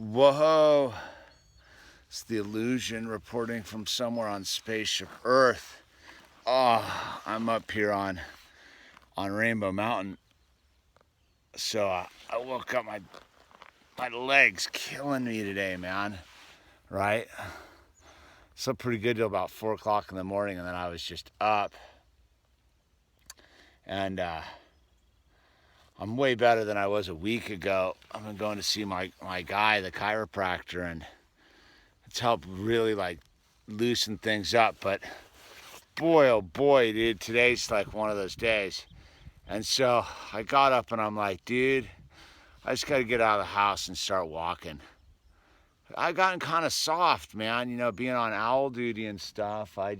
Whoa, it's the illusion reporting from somewhere on spaceship Earth. Oh, I'm up here on Rainbow Mountain. So I woke up, my legs killing me today, man. Right? Slept pretty good till about 4 o'clock in the morning, and then I was just up. And I'm way better than I was a week ago. I've been going to see my guy, the chiropractor, and it's helped really like loosen things up. But boy, oh boy, dude, today's like one of those days. And so I got up and I'm like, dude, I just got to get out of the house and start walking. I gotten kind of soft, man, being on owl duty and stuff. I've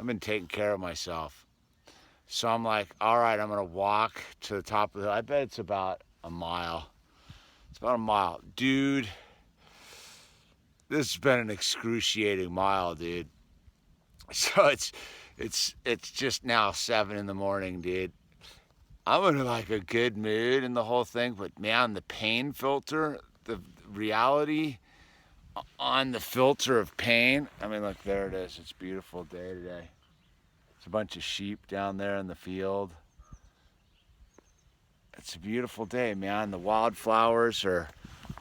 been taking care of myself. So I'm like, all right, I'm going to walk to the top of the hill. I bet it's about a mile. It's about a mile. Dude, this has been an excruciating mile, dude. So it's just now 7 in the morning, dude. I'm in like a good mood and the whole thing, but man, the pain filter, the reality on the filter of pain. I mean, look, there it is. It's a beautiful day today. It's a bunch of sheep down there in the field. It's a beautiful day, man. The wildflowers are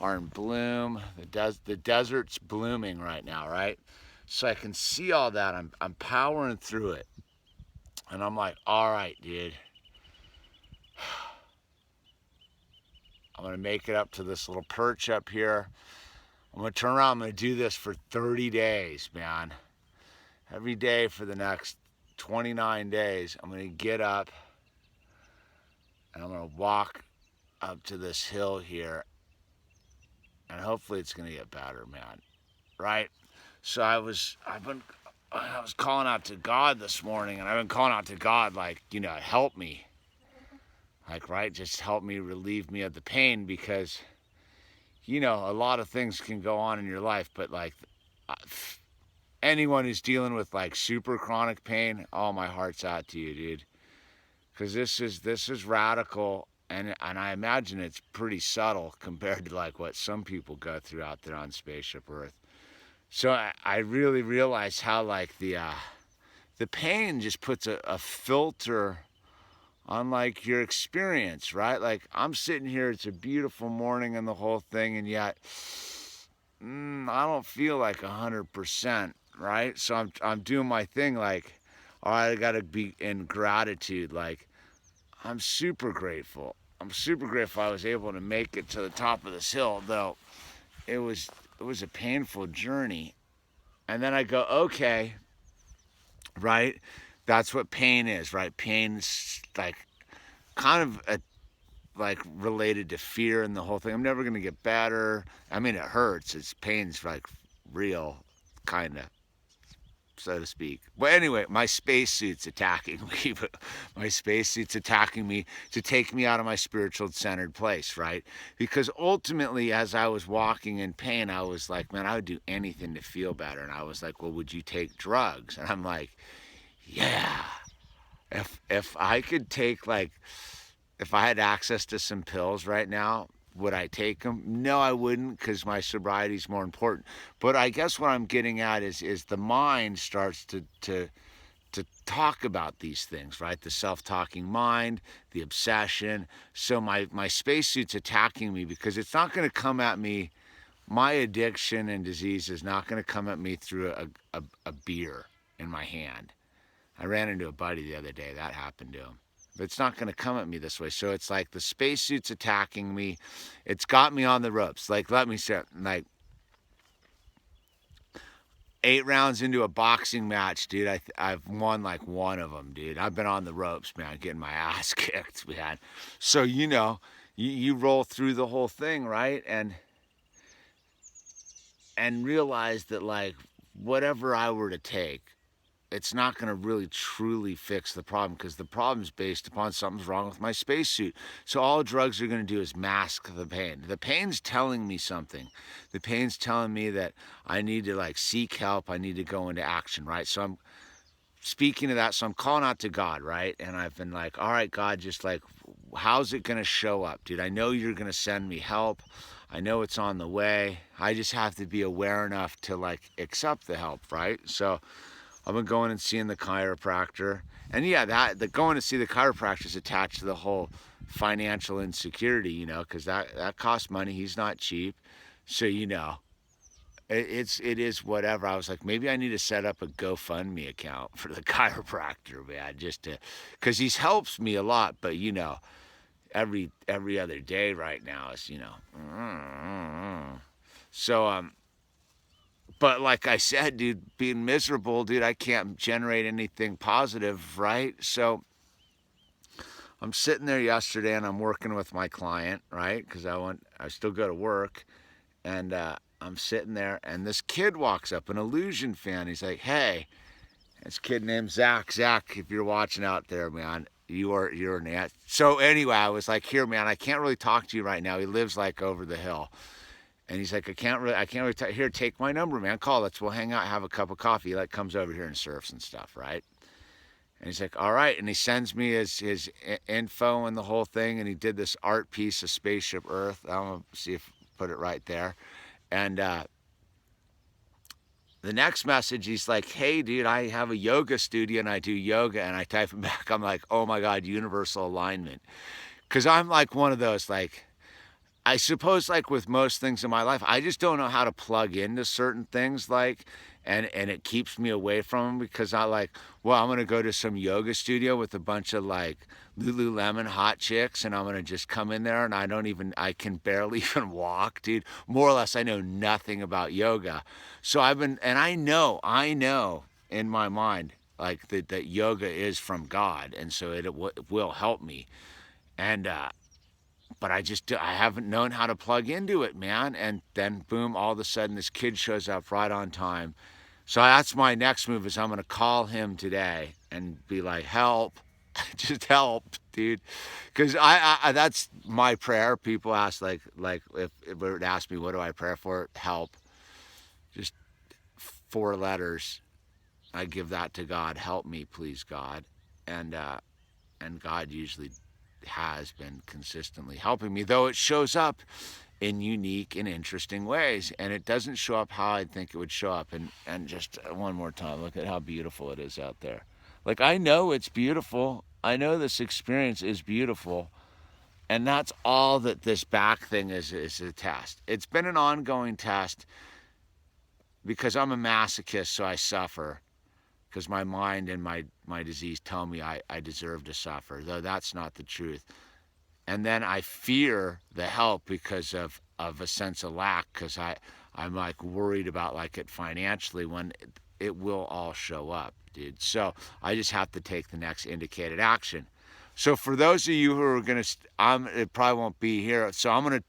in bloom. The desert's blooming right now, right? So I can see all that. I'm powering through it. And I'm like, all right, dude. I'm going to make it up to this little perch up here. I'm going to turn around. I'm going to do this for 30 days, man. Every day for the next 29 days, I'm going to get up and I'm going to walk up to this hill here. And hopefully it's going to get better, man. Right? So I was calling out to God this morning, and I've been calling out to God, like, help me. Like, right? Just help me, relieve me of the pain, because, a lot of things can go on in your life, but like anyone who's dealing with like super chronic pain, oh, my heart's out to you, dude. Because this is radical, and I imagine it's pretty subtle compared to like what some people go through out there on Spaceship Earth. So I really realized how like the pain just puts a filter on like your experience, right? Like I'm sitting here, it's a beautiful morning and the whole thing, and yet I don't feel like 100%, right? So I'm doing my thing, like, all right, I gotta be in gratitude. Like I'm super grateful. I'm super grateful I was able to make it to the top of this hill, though it was a painful journey. And then I go, okay, right? That's what pain is, right? Pain's like kind of like related to fear and the whole thing. I'm never gonna get better. I mean, it hurts. Pain's like real, kind of, so to speak. But anyway, my spacesuit's attacking me. But my spacesuit's attacking me to take me out of my spiritual centered place, right? Because ultimately, as I was walking in pain, I was like, man, I would do anything to feel better. And I was like, well, would you take drugs? And I'm like, yeah. If I could take if I had access to some pills right now, would I take them? No, I wouldn't, because my sobriety is more important. But I guess what I'm getting at is the mind starts to talk about these things, right? The self-talking mind, the obsession. So my spacesuit's attacking me because it's not going to come at me. My addiction and disease is not going to come at me through a beer in my hand. I ran into a buddy the other day. That happened to him. But it's not going to come at me this way. So it's like the spacesuit's attacking me. It's got me on the ropes. Like, let me say, like, 8 rounds into a boxing match, dude, I've won like one of them, dude. I've been on the ropes, man, getting my ass kicked, man. So, you roll through the whole thing, right? And realize that, like, whatever I were to take, it's not going to really truly fix the problem, because the problem's based upon something's wrong with my spacesuit. So all drugs are going to do is mask the pain. The pain's telling me something. The pain's telling me that I need to like seek help. I need to go into action, right? So I'm speaking of that. So I'm calling out to God, right? And I've been like, all right, God, just like, how's it going to show up, dude? I know you're going to send me help. I know it's on the way. I just have to be aware enough to like accept the help, right? So I've been going and seeing the chiropractor, and yeah, the going to see the chiropractor is attached to the whole financial insecurity, because that costs money. He's not cheap, so it is whatever. I was like, maybe I need to set up a GoFundMe account for the chiropractor, man, just to, because he's helps me a lot, but every other day right now is so but like I said, dude, being miserable, dude, I can't generate anything positive, right? So I'm sitting there yesterday and I'm working with my client, right? Because I still go to work, and I'm sitting there, and this kid walks up, an Illusion fan. He's like, "Hey," this kid named Zach. Zach, if you're watching out there, man, you're an ass. So anyway, I was like, "Here, man, I can't really talk to you right now." He lives like over the hill. And he's like, I can't really here, take my number, man. Call us. We'll hang out, have a cup of coffee. He like comes over here and surfs and stuff, right? And he's like, all right. And he sends me his info and the whole thing. And he did this art piece of Spaceship Earth. I'm going to see if put it right there. And the next message, he's like, hey, dude, I have a yoga studio and I do yoga. And I type him back. I'm like, oh my God, universal alignment. Because I'm like one of those, like, I suppose, like with most things in my life, I just don't know how to plug into certain things, like, and it keeps me away from them, because I like, well, I'm going to go to some yoga studio with a bunch of like Lululemon hot chicks, and I'm going to just come in there, and I can barely even walk, dude. More or less, I know nothing about yoga. So and I know in my mind, like that yoga is from God, and so it will help me. And, but I haven't known how to plug into it, man. And then boom, all of a sudden this kid shows up right on time. So that's my next move, is I'm going to call him today and be like, help, just help, dude. Because I that's my prayer. People ask, like if it would ask me, what do I pray for? Help. Just 4 letters. I give that to God. Help me, please, God. And God usually has been consistently helping me, though it shows up in unique and interesting ways, and it doesn't show up how I'd think it would show up. And just one more time, look at how beautiful it is out there. Like, I know it's beautiful. I know this experience is beautiful, and that's all that this back thing is a test. It's been an ongoing test, because I'm a masochist, so I suffer, because my mind and my disease tell me I deserve to suffer, though that's not the truth. And then I fear the help because of a sense of lack, because I'm like worried about like it financially, when it will all show up, dude. So I just have to take the next indicated action. So for those of you who are gonna, it probably won't be here. So I'm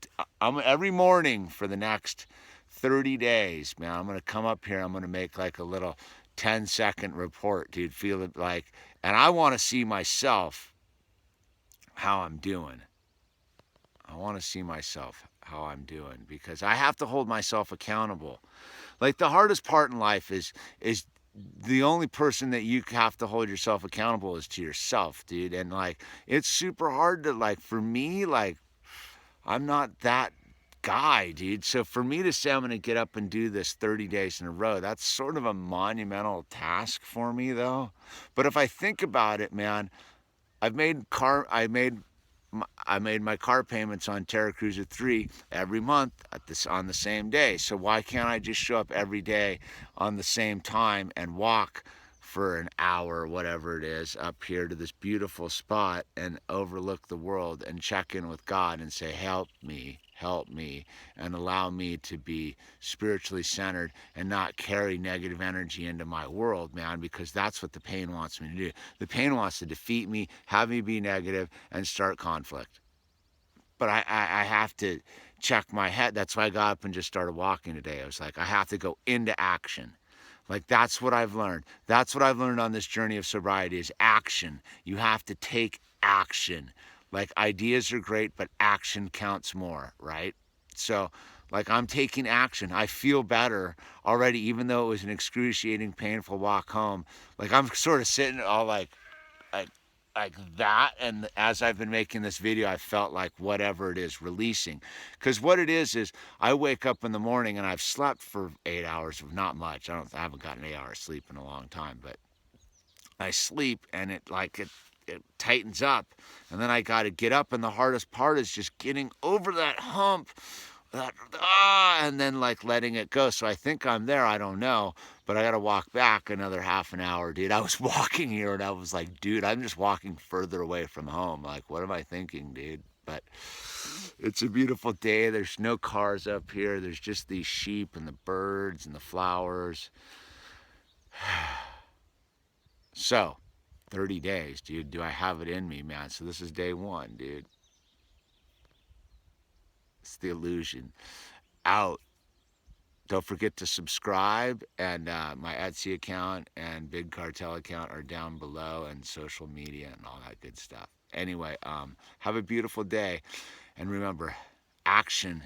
every morning for the next 30 days, man. I'm gonna come up here. I'm gonna make like a little 10-second report, dude. Feel it like, and I want to see myself how I'm doing. I want to see myself how I'm doing, because I have to hold myself accountable. Like, the hardest part in life is the only person that you have to hold yourself accountable is to yourself, dude. And like, it's super hard to, like, for me, like, I'm not that guy, dude. So for me to say I'm going to get up and do this 30 days in a row, that's sort of a monumental task for me, though. But if I think about it, man, I made my car payments on Terra Cruiser 3 every month on the same day. So why can't I just show up every day on the same time and walk for an hour or whatever it is up here to this beautiful spot and overlook the world and check in with God and say, help me, and allow me to be spiritually centered and not carry negative energy into my world, man, because that's what the pain wants me to do. The pain wants to defeat me, have me be negative, and start conflict. But I have to check my head. That's why I got up and just started walking today. I was like, I have to go into action. Like, that's what I've learned. That's what I've learned on this journey of sobriety, is action. You have to take action. Like, ideas are great, but action counts more, right? So, like, I'm taking action. I feel better already, even though it was an excruciating, painful walk home. Like, I'm sort of sitting all like like that. And as I've been making this video, I felt like whatever it is releasing. Because what it is I wake up in the morning and I've slept for 8 hours, not much. I haven't gotten 8 hours sleep in a long time, but I sleep and it tightens up, and then I got to get up, and the hardest part is just getting over that hump, and then like letting it go. So I think I'm there. I don't know, but I got to walk back another half an hour, dude. I was walking here and I was like, dude, I'm just walking further away from home. Like, what am I thinking, dude? But it's a beautiful day. There's no cars up here. There's just these sheep and the birds and the flowers. So, 30 days, dude. Do I have it in me, man? So this is day 1, dude. It's the illusion. Out. Don't forget to subscribe, and my Etsy account and Big Cartel account are down below, and social media and all that good stuff. Anyway, have a beautiful day, and remember, action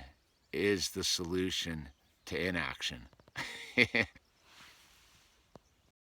is the solution to inaction.